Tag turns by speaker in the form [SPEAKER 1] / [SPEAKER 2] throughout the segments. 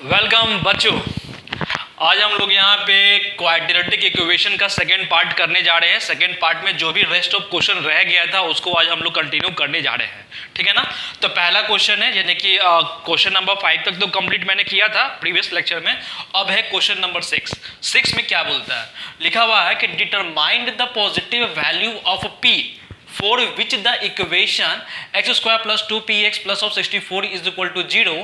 [SPEAKER 1] Welcome बच्चों। आज हम लोग यहाँ पे क्वाड्रेटिक इक्वेशन का सेकेंड पार्ट करने जा रहे हैं। सेकेंड पार्ट में जो भी रेस्ट ऑफ क्वेश्चन रह गया था उसको आज हम लोग कंटिन्यू करने जा रहे हैं, ठीक है ना। तो पहला क्वेश्चन है, यानी कि क्वेश्चन नंबर 5 तक तो कंप्लीट मैंने किया था प्रीवियस लेक्चर में। अब है क्वेश्चन नंबर 6 में क्या बोलता है, लिखा हुआ है कि determine the positive value of P for which the equation x square plus 2px plus of 64 is equal to 0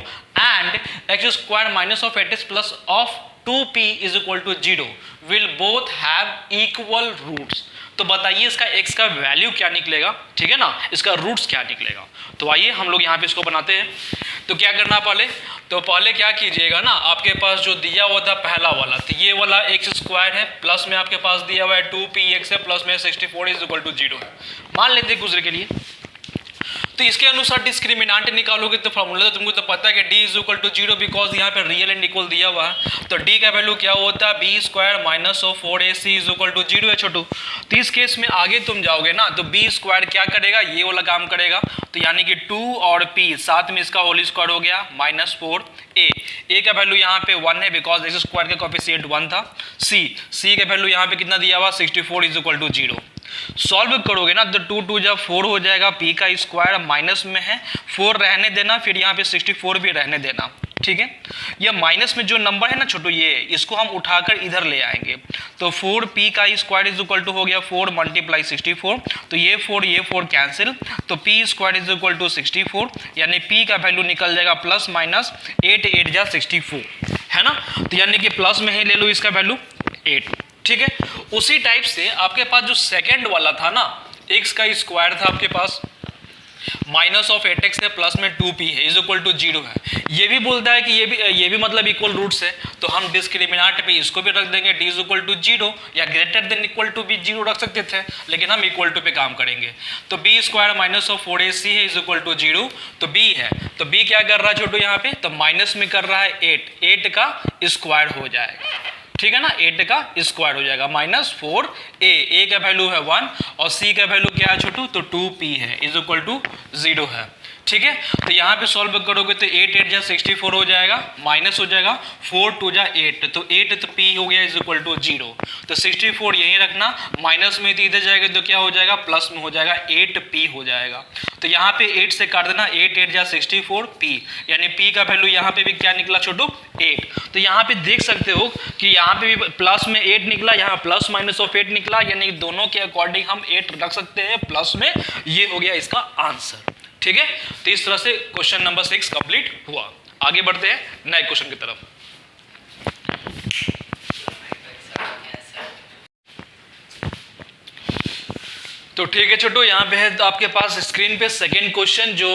[SPEAKER 1] and x square minus of 8x plus of 2p is equal to 0 will both have equal roots। तो बताइए इसका x का value क्या निकलेगा, ठीक है ना, इसका रूट्स क्या निकलेगा। तो आइए हम लोग यहाँ पे इसको बनाते हैं। तो क्या करना पहले क्या कीजिएगा ना, आपके पास जो दिया हुआ था पहला वाला, तो ये वाला एक्स स्क्वायर है, प्लस में आपके पास दिया हुआ है 2px है, प्लस में 64 इज इक्वल टू 0 है। मान लेते हैं दूसरे के लिए, तो इसके अनुसार डिस्क्रिमिनेंट निकालोगे तो फॉर्मूला तो तुमको तो पता है कि d is equal to 0, because यहाँ पे रियल एंड इक्वल दिया हुआ है। तो d का वैल्यू क्या होता है, B square minus of 4ac is equal to 0 है छोटू। तो इस केस में आगे तुम जाओगे ना तो बी स्क्वायर क्या करेगा, ये वाला काम करेगा। तो यानी कि 2 और p साथ में इसका होल स्क्वायर हो गया माइनस 4a का वैल्यू यहाँ पे 1 है, बिकॉज एक्स स्क्वायर का कोएफिशिएंट 1 था। c का वैल्यू यहाँ पे कितना दिया हुआ, 64 इज इक्वल टू 0। सॉल्व करोगे ना तो 2 2 जा 4 हो जाएगा, p का स्क्वायर माइनस में है, 4 रहने देना, फिर यहाँ पे 64 भी रहने देना, ठीक है। ये माइनस में जो नंबर है ना छोटू, ये इसको हम उठाकर इधर ले आएंगे। तो 4p का स्क्वायर इज इक्वल टू हो गया 4 मल्टीप्लाई 64, तो ये 4 कैंसिल, तो p square is equal to 64, यानी p का वैल्यू निकल जाएगा प्लस माइनस 8 8 जा 64, है ना। तो यानी कि प्लस में ही ले लो इसका वैल्यू 8, ठीक है। उसी टाइप से आपके पास जो सेकंड वाला था ना, x का स्क्वायर था आपके पास, माइनस ऑफ 8x है, प्लस में 2p है, इज इक्वल टू 0 है। ये भी बोलता है कि ये भी मतलब इक्वल रूट्स है, तो हम डिस्क्रिमिनेंट पे इसको भी रख देंगे d इज इक्वल टू 0, या ग्रेटर देन इक्वल टू भी 0 रख सकते थे, लेकिन हम इक्वल टू पे काम करेंगे। तो b square minus of 4ac है इज इक्वल टू 0, तो b है, तो b क्या कर रहा है छोटू यहाँ पे, तो माइनस में कर रहा है 8 का स्क्वायर हो जाएगा, ठीक है ना, 8 का स्क्वायर हो जाएगा माइनस 4a का वैल्यू है 1 और c का वैल्यू क्या है छोटू, तो 2p है इज इक्वल टू 0 है, ठीक है। तो यहाँ पे सॉल्व करोगे तो 8 8 जा 64 हो जाएगा, माइनस हो जाएगा 4 2 जा 8, तो 8 तो p हो गया इज इक्वल टू 0, तो 64 यहीं रखना, माइनस में तो इधर जाएगा तो क्या हो जाएगा, प्लस में हो जाएगा 8p हो जाएगा। तो यहाँ पे 8 से काट देना, 8 8 जा 64p, यानी p का वैल्यू यहाँ पे भी क्या निकला छोटू, 8। तो यहाँ पे देख सकते हो कि यहाँ पे भी प्लस में 8 निकला, यहाँ प्लस माइनस ऑफ 8 निकला, यानी दोनों के अकॉर्डिंग हम 8 रख सकते हैं प्लस में, ये हो गया इसका आंसर, ठीक है। तो इस तरह से क्वेश्चन नंबर 6 कंप्लीट हुआ। आगे बढ़ते हैं नए क्वेश्चन की तरफ। तो ठीक है छोटू, यहाँ पे है तो आपके पास स्क्रीन पे सेकेंड क्वेश्चन जो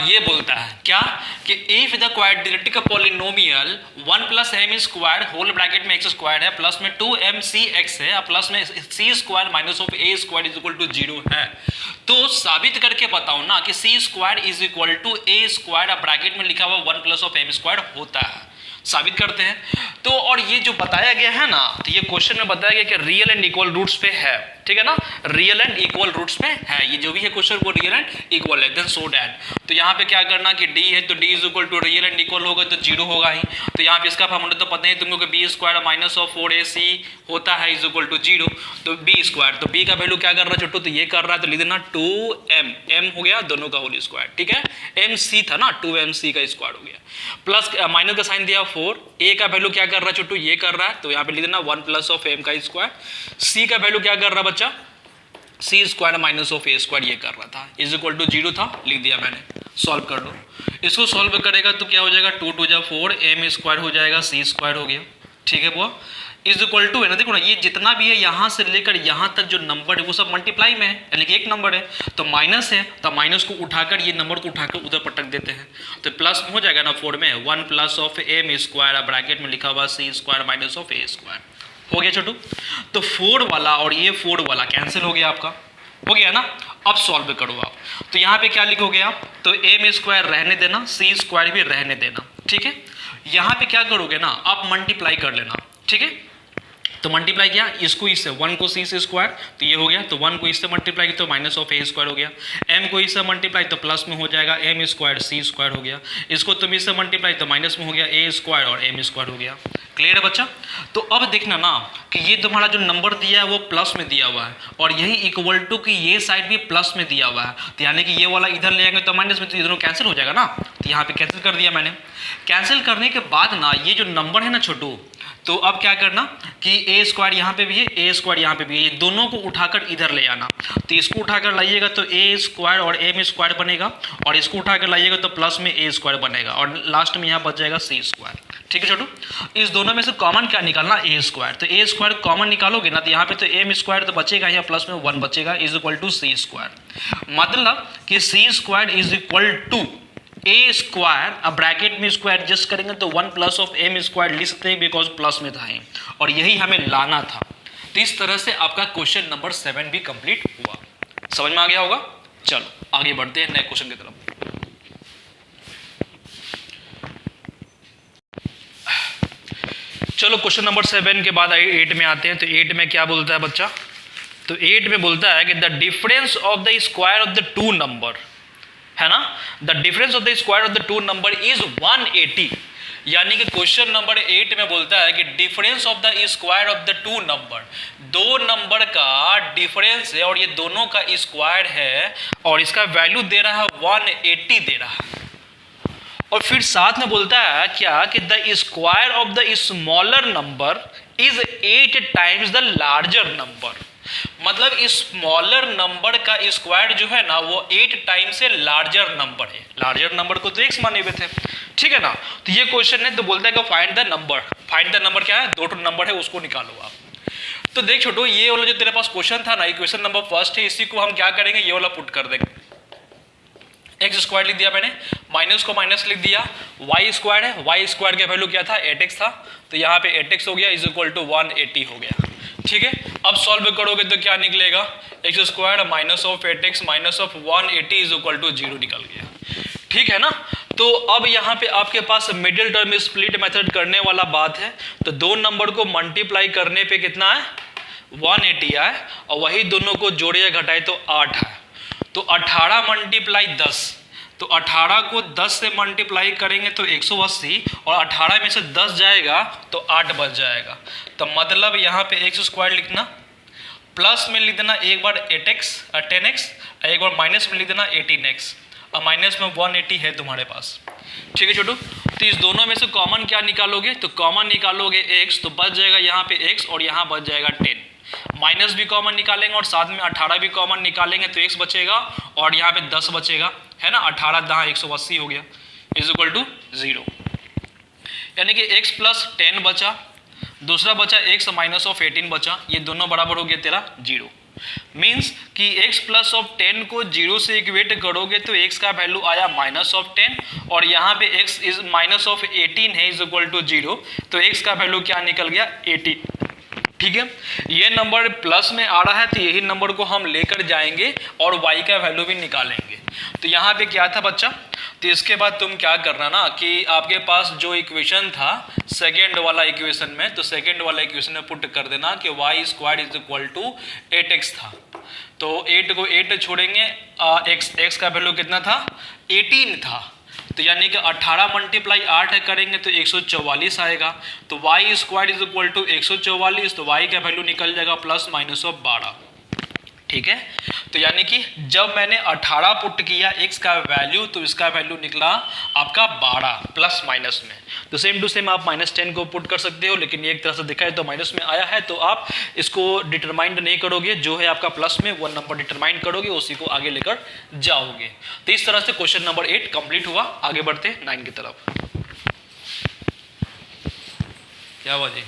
[SPEAKER 1] ये बोलता है क्या कि if the quadratic polynomial 1 plus M square whole bracket में एक्स स्क्वायर है, प्लस में 2mcx है, प्लस में C square minus of A square is equal to 0 है, तो साबित करके बताओ ना कि C square is equal to A square, bracket में लिखा हुआ 1 प्लस ऑफ एम स्क्वायर होता है। साबित करते हैं। तो और ये जो बताया गया है ना, तो ये क्वेश्चन में बताया गया कि रियल एंड इक्वल रूट्स पे है, ठीक है ना, रियल एंड इक्वल रूट्स पे है, ये जो भी है क्वेश्चन वो रियल एंड इक्वल है, देन सो दैट। तो यहाँ पे क्या करना कि d है तो d is equal to real and equal होगा तो 0 होगा ही। तो यहाँ पे इसका फॉर्मूला तो पता ही तुमको कि b square minus of 4ac होता है इज इक्वल टू 0, तो b स्क्वायर, तो b का वैल्यू क्या कर रहा है छोटू, तो ये कर रहा है, तो लिख देना 2m, m हो गया दोनों का होल स्क्वायर, ठीक है, mc था ना, 2mc का स्क्वायर हो गया, प्लस माइनस का साइन दिया 4, a का वैल्यू क्या कर रहा है छोटू, ये कर रहा है, तो यहाँ पे लिख देना 1 प्लस ऑफ m का स्क्वायर, c का वैल्यू क्या कर रहा है बच्चा, C square minus of A square ये कर रहा था, इज इक्वल टू 0 था, लिख दिया मैंने। सॉल्व कर लो, इसको सॉल्व करेगा तो क्या हो जाएगा, 2 2 जा 4 एम स्क्वायर हो जाएगा, सी स्क्वायर हो गया, ठीक है बुआ, इज इक्वल टू है ना, देखो ना ये जितना भी है यहाँ से लेकर यहाँ तक जो नंबर है वो सब मल्टीप्लाई में है, यानी कि एक नंबर है तो माइनस है, तो माइनस को उठाकर ये नंबर को उठाकर उधर पटक देते हैं, तो प्लस हो जाएगा ना 4 में 1 plus of M square, bracket में लिखा हुआ C square minus of A square हो गया छोटू। तो 4 वाला और ये 4 वाला कैंसिल हो गया आपका, हो गया ना। अब सॉल्व करो आप, तो यहाँ पे क्या लिखोगे आप, तो एम स्क्वायर रहने देना, सी स्क्वायर भी रहने देना, ठीक है। यहाँ पे क्या करोगे ना, आप मल्टीप्लाई कर लेना, ठीक है, तो मल्टीप्लाई किया इसको इससे, 1 को सी से स्क्वायर तो ये हो गया, तो 1 को इससे मल्टीप्लाई किया तो माइनस ऑफ ए स्क्वायर हो गया, m को इससे मल्टीप्लाई तो प्लस में हो जाएगा m स्क्वायर सी स्क्वायर हो गया, इसको तुम इससे मल्टीप्लाई तो माइनस में हो गया a स्क्वायर और m स्क्वायर हो गया। क्लियर है बच्चा? तो अब देखना ना कि ये तुम्हारा जो नंबर दिया है वो प्लस में दिया हुआ है और यही इक्वल टू कि ये साइड भी प्लस में दिया हुआ है, तो यानी कि ये वाला इधर ले आएंगे तो माइनस में, तो ये दोनों कैंसिल हो जाएगा ना, तो यहाँ पे कैंसिल कर दिया मैंने। कैंसिल करने के बाद ना ये जो नंबर है ना छोटू, तो अब क्या करना कि ए स्क्वायर यहाँ पे भी है, ए स्क्वायर यहाँ पे भी है, ये दोनों को उठाकर इधर ले आना, तो इसको उठाकर लाइएगा तो ए स्क्वायर और एम स्क्वायर बनेगा और इसको उठाकर लाइएगा तो प्लस में ए स्क्वायर बनेगा और लास्ट में यहाँ बच जाएगा सी स्क्वायर। ठीक है छोटू, इस दोनों में से कॉमन क्या निकालना, ए स्क्वायर, तो ए स्क्वायर कॉमन निकालोगे ना तो यहाँ पे तो एम स्क्वायर तो बचेगा, यहाँ प्लस में 1 बचेगा is equal to C square, मतलब कि C square is equal to A square, अब ब्रैकेट में स्क्वायर एडजस्ट करेंगे तो 1 प्लस ऑफ एम स्क्वायर लिख सकते हैं बिकॉज प्लस में था और यही हमें लाना था। तो इस तरह से आपका क्वेश्चन नंबर 7 भी कंप्लीट हुआ। समझ में आ गया होगा? चलो आगे बढ़ते हैं नए क्वेश्चन की तरफ। चलो क्वेश्चन नंबर 7 के बाद 8 में आते हैं। तो 8 में क्या बोलता है बच्चा? तो 8 में बोलता है कि the difference of the square of the two number, है ना, the difference of the square of the two number is 180। यानी कि क्वेश्चन नंबर 8 में बोलता है कि difference of the square of the two number, दो नंबर का डिफरेंस है और ये दोनों का स्क्वायर है और इसका वैल्यू दे रहा है 180 दे रहा है। और फिर साथ में बोलता है क्या कि the square of the smaller number is 8 times the larger number, मतलब स्मॉलर नंबर का स्क्वायर जो है ना वो 8 टाइम से लार्जर नंबर है। लार्जर नंबर को तो x माने हुए थे, ठीक है ना। तो ये क्वेश्चन है, तो बोलता है कि find the number. Find the number क्या है? दो नंबर है उसको निकालो आप। तो देख छोटो, ये वाला जो तेरे पास क्वेश्चन था ना, इक्वेशन नंबर फर्स्ट है, इसी को हम क्या करेंगे, ये वाला पुट कर देंगे। एक्स स्क्वायर लिख दिया मैंने, माइनस को माइनस लिख दिया, वाई स्क्वायर है, वाई स्क्वायर का वैल्यू क्या था 8x था, तो यहाँ पे 8x हो गया इज इक्वल टू 180 हो गया। ठीक है, अब सॉल्व करोगे तो क्या निकलेगा, X square minus of 8x minus of 180 is equal to 0 निकल गया। ठीक है ना। तो अब यहाँ पे आपके पास मिडिल टर्म स्प्लिट मेथड करने वाला बात है, तो दो नंबर को मल्टीप्लाई करने पे कितना है 180 है और वही दोनों को जोड़िए घटाए तो 8 है, तो 18 मल्टीप्लाई 10, तो 18 को 10 से मल्टीप्लाई करेंगे तो 180 और 18 में से 10 जाएगा तो 8 बच जाएगा। तो मतलब यहाँ पे एक्स स्क्वायर लिखना, प्लस में लिख देना एक बार 8x 10x, एक बार माइनस में लिख देना 18x और माइनस में 180 है तुम्हारे पास। ठीक है छोटू, तो इस दोनों में से कॉमन क्या निकालोगे, तो कॉमन निकालोगे x, तो बच जाएगा यहाँ पे x और यहाँ बच जाएगा 10, माइनस भी कॉमन निकालेंगे और साथ में 18 भी कॉमन निकालेंगे तो x बचेगा और यहाँ पे 10 बचेगा, है ना। 18 दहाँ 180 हो गया इज इक्वल टू 0, यानी कि x प्लस 10 बचा, दूसरा बचा x माइनस ऑफ 18 बचा, ये दोनों बराबर हो गया तेरा 0। मीन्स कि x प्लस ऑफ 10 को 0 से इक्वेट करोगे तो x का वैल्यू आया माइनस ऑफ 10 और यहाँ पे x इज माइनस ऑफ 18 है इज इक्वल टू 0, तो x का वैल्यू क्या निकल गया 18। ठीक है, ये नंबर प्लस में आ रहा है तो यही नंबर को हम लेकर जाएंगे और y का वैल्यू भी निकालेंगे। तो यहाँ पे क्या था बच्चा, तो इसके बाद तुम क्या करना ना कि आपके पास जो इक्वेशन था सेकेंड वाला इक्वेशन में, तो सेकेंड वाला इक्वेशन में पुट कर देना कि Y square is equal to 8x था, तो 8 को 8 छोड़ेंगे, x का वैल्यू कितना था 18 था, तो यानी कि 18 मल्टीप्लाई 8 करेंगे तो 144 आएगा, तो Y square is equal to 144, तो वाई का वैल्यू निकल जाएगा प्लस माइनस ऑफ 12। ठीक है, तो यानी कि जब मैंने 18 पुट किया x का वैल्यू तो इसका वैल्यू निकला आपका 12 प्लस माइनस में, तो सेम टू सेम आप -10 को पुट कर सकते हो, लेकिन एक तरह से देखा है तो माइनस में आया है तो आप इसको डिटरमाइंड नहीं करोगे, जो है आपका प्लस में वो नंबर डिटरमाइंड करोगे, उसी को आगे लेकर जाओगे। तो इस तरह से क्वेश्चन नंबर 8 कंप्लीट हुआ। आगे बढ़ते 9 की तरफ। क्या हुआ जी?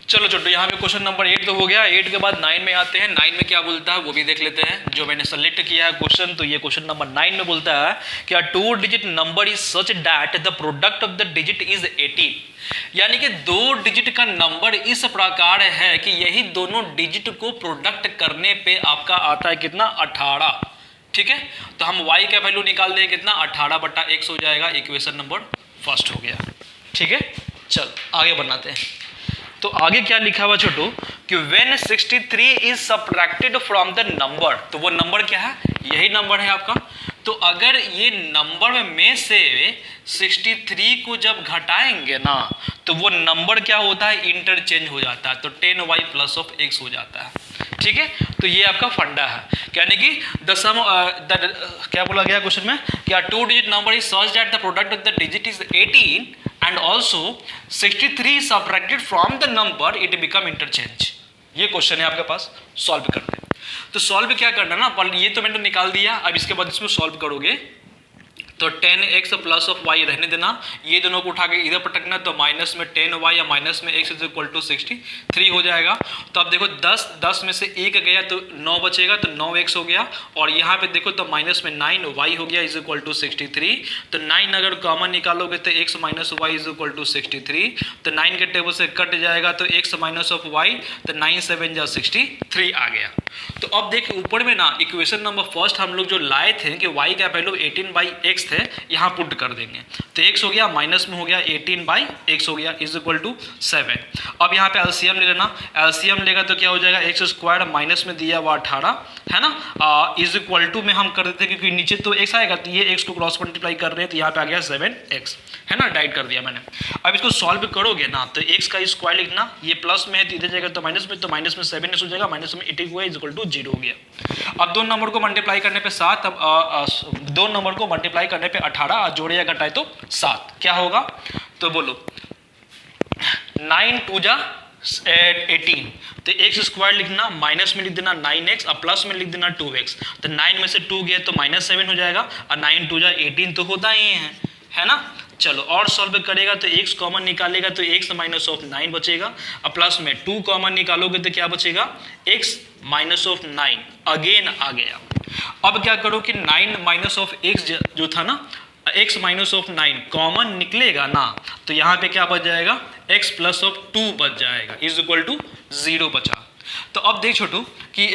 [SPEAKER 1] चलो छोटो, यहाँ पे क्वेश्चन नंबर 8 तो हो गया। 8 के बाद 9 में आते हैं। 9 में क्या बोलता है वो भी देख लेते हैं। जो मैंने सेलेक्ट किया है क्वेश्चन, तो ये क्वेश्चन नंबर 9 में बोलता है कि अ 2 digit number is such that the product of the digit is 18, यानी कि 2 डिजिट का नंबर इस प्रकार है कि यही दोनों डिजिट को प्रोडक्ट करने पे आपका आता है कितना 18। ठीक है, तो हम y का वैल्यू निकाल दें कितना 18/x हो जाएगा। इक्वेशन नंबर फर्स्ट हो गया। ठीक है, चल आगे बनाते हैं। तो आगे क्या लिखा हुआ छोटू कि when 63 is subtracted from the number, तो वो नंबर क्या है, यही नंबर है आपका। तो अगर ये नंबर में से 63 को जब घटाएंगे ना तो वो नंबर क्या होता है, इंटरचेंज हो जाता है, तो 10y प्लस ऑफ x हो जाता है। ठीक है, तो ये आपका फंडा है, यानी कि क्या बोला गया क्वेश्चन में, क्या 2 digit number is such that the product of the digit is 18 and also 63 subtracted from the number it become interchange। ये क्वेश्चन है आपके पास, सॉल्व करना है। तो सॉल्व क्या करना ना, ये तो मैंने निकाल दिया, अब इसके बाद इसमें सॉल्व करोगे तो 10x प्लस ऑफ y रहने देना, ये दोनों को उठा के इधर पटकना, तो माइनस में 10y या माइनस में x इज इक्वल टू 63 हो जाएगा। तो अब देखो 10 में से 1 गया तो 9 बचेगा, तो 9x हो गया, और यहाँ पे देखो तो माइनस में 9y हो गया इज इक्वल टू 63। तो 9 अगर कॉमन निकालोगे तो x minus Y is equal to 63, तो 9 के टेबल से कट जाएगा तो x माइनस ऑफ y, तो 9 7 जा 63 आ गया। तो अब देखिए ऊपर में ना इक्वेशन नंबर फर्स्ट हम लोग जो लाए थे कि y का वैल्यू 18/x थे, यहाँ पुट कर देंगे, तो x हो गया माइनस में हो गया 18/x हो गया इज इक्वल टू 7। अब यहाँ पे एलसीएम ले लेना, एलसीएम लेगा तो क्या हो जाएगा, एक्स स्क्वायर माइनस में दिया हुआ 18 है ना, इज इक्वल टू में हम कर देते हैं क्योंकि नीचे तो x आएगा, तो ये x को क्रॉस मल्टीप्लाई कर रहे हैं, तो यहाँ पे आ गया 7x है ना, डाइट कर दिया मैंने। अब इसको सॉल्व करोगे ना तो x का स्क्वायर लिखना, ये प्लस में है तो इधर जाएगा तो माइनस में, तो माइनस में 7x हो जाएगा, माइनस में 18 हुआ इज इक्वल टू 0 हो गया। अब 2 नंबर को मल्टीप्लाई करने पे 7, अब 2 नंबर को मल्टीप्लाई करने पे 18, जोड़े या घटाए तो 7, क्या होगा, तो बोलो 9 2 जा 18, तो x स्क्वायर लिखना, माइनस में लिख देना 9x और प्लस में लिख देना 2x, तो 9 में से 2 गया तो माइनस 7 हो जाएगा, और 9 2 जा 18 तो होता ही है ना। चलो और सॉल्व करेगा तो x कॉमन निकालेगा तो x माइनस ऑफ 9 बचेगा, और प्लस में 2 कॉमन निकालोगे तो क्या बचेगा, x माइनस ऑफ 9 अगेन आ गया। अब क्या करो कि 9 माइनस ऑफ x जो था ना, x माइनस ऑफ 9 कॉमन निकलेगा ना, तो यहाँ पे क्या बच जाएगा, x प्लस ऑफ 2 बच जाएगा इज इक्वल टू 0 बचा। तो अब देख छोटू कि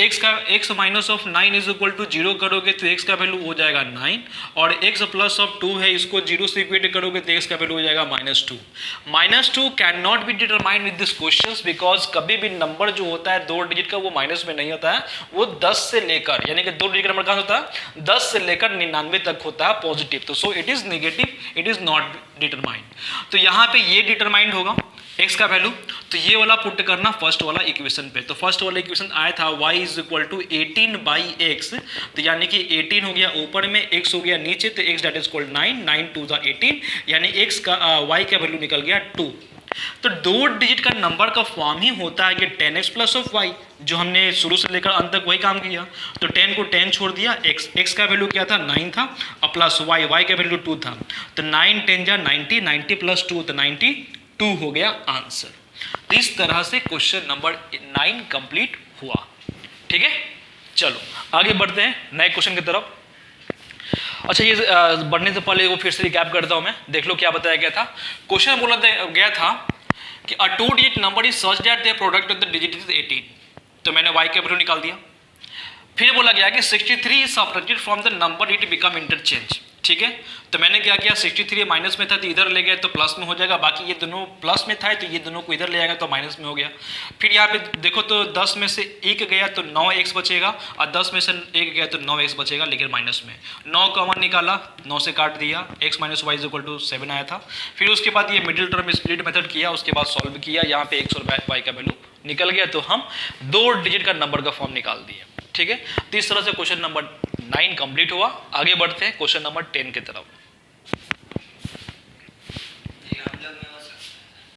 [SPEAKER 1] x minus of 9 is equal to 0 करोगे तो x का वैल्यू हो जाएगा 9, और x प्लस ऑफ 2 है, इसको 0 से इक्वेट करोगे तो x का वैल्यू हो जाएगा -2। -2 can not be determined with this questions, because कभी भी नंबर जो होता है 2 डिजिट का वो माइनस में नहीं होता है, वो 10 से लेकर, यानी कि 2 डिजिट का नंबर कहाँ होता है, 10 से लेकर 99 तक होता है पॉजिटिव, तो so it is negative, it is not determined. तो यहाँ पे ये डिटरमाइंड होगा x का वैल्यू, तो ये वाला पुट करना फर्स्ट वाला इक्वेशन पे। तो फर्स्ट वाला इक्वेशन आया था y is equal to 18/x, तो यानी कि 18 हो गया ऊपर में, x हो गया नीचे, तो x डेट इज इक्वल 9 9 2 जा 18, यानी x का y का वैल्यू निकल गया 2। तो 2 डिजिट का नंबर का फॉर्म ही होता है कि 10x प्लस ऑफ y, जो हमने शुरू से लेकर अंत तक वही काम किया। तो 10 को 10 छोड़ दिया, x का वैल्यू क्या था 9 था, और प्लस y का वैल्यू 2 था, तो 9 10 जा 90, 90 प्लस 2 तो 92 हो गया आंसर। तो इस तरह से क्वेश्चन नंबर 9 कंप्लीट हुआ। ठीक है, चलो आगे बढ़ते हैं नए क्वेश्चन की तरफ। अच्छा, ये बढ़ने से पहले वो फिर से रिकैप करता हूं मैं, देख लो क्या बताया गया था। क्वेश्चन बोला गया था कि अ 2 digit number is such that the product of the digit is 18, तो मैंने y का वैल्यू निकाल दिया। फिर बोला गया कि 63 is subtracted from the number it become interchange. ठीक है, तो मैंने क्या किया, 63 माइनस में था तो इधर ले गए तो प्लस में हो जाएगा, बाकी ये दोनों प्लस में था तो ये दोनों को इधर ले आएगा तो माइनस में हो गया। फिर यहाँ पे देखो तो 10 में से 1 गया तो 9x बचेगा, और 10 में से 1 गया तो 9x बचेगा, लेकिन माइनस में 9 कॉमन निकाला, 9 से काट दिया, x minus Y is equal to 7 आया था। फिर उसके बाद ये मिडिल टर्म स्प्लिट मेथड किया, उसके बाद सॉल्व किया, यहाँ पे x और y का वैल्यू निकल गया, तो हम 2 डिजिट का नंबर का फॉर्म निकाल दिए। ठीक है, तो इस तरह से क्वेश्चन नंबर 9 कंप्लीट हुआ। आगे बढ़ते हैं क्वेश्चन नंबर 10 की तरफ।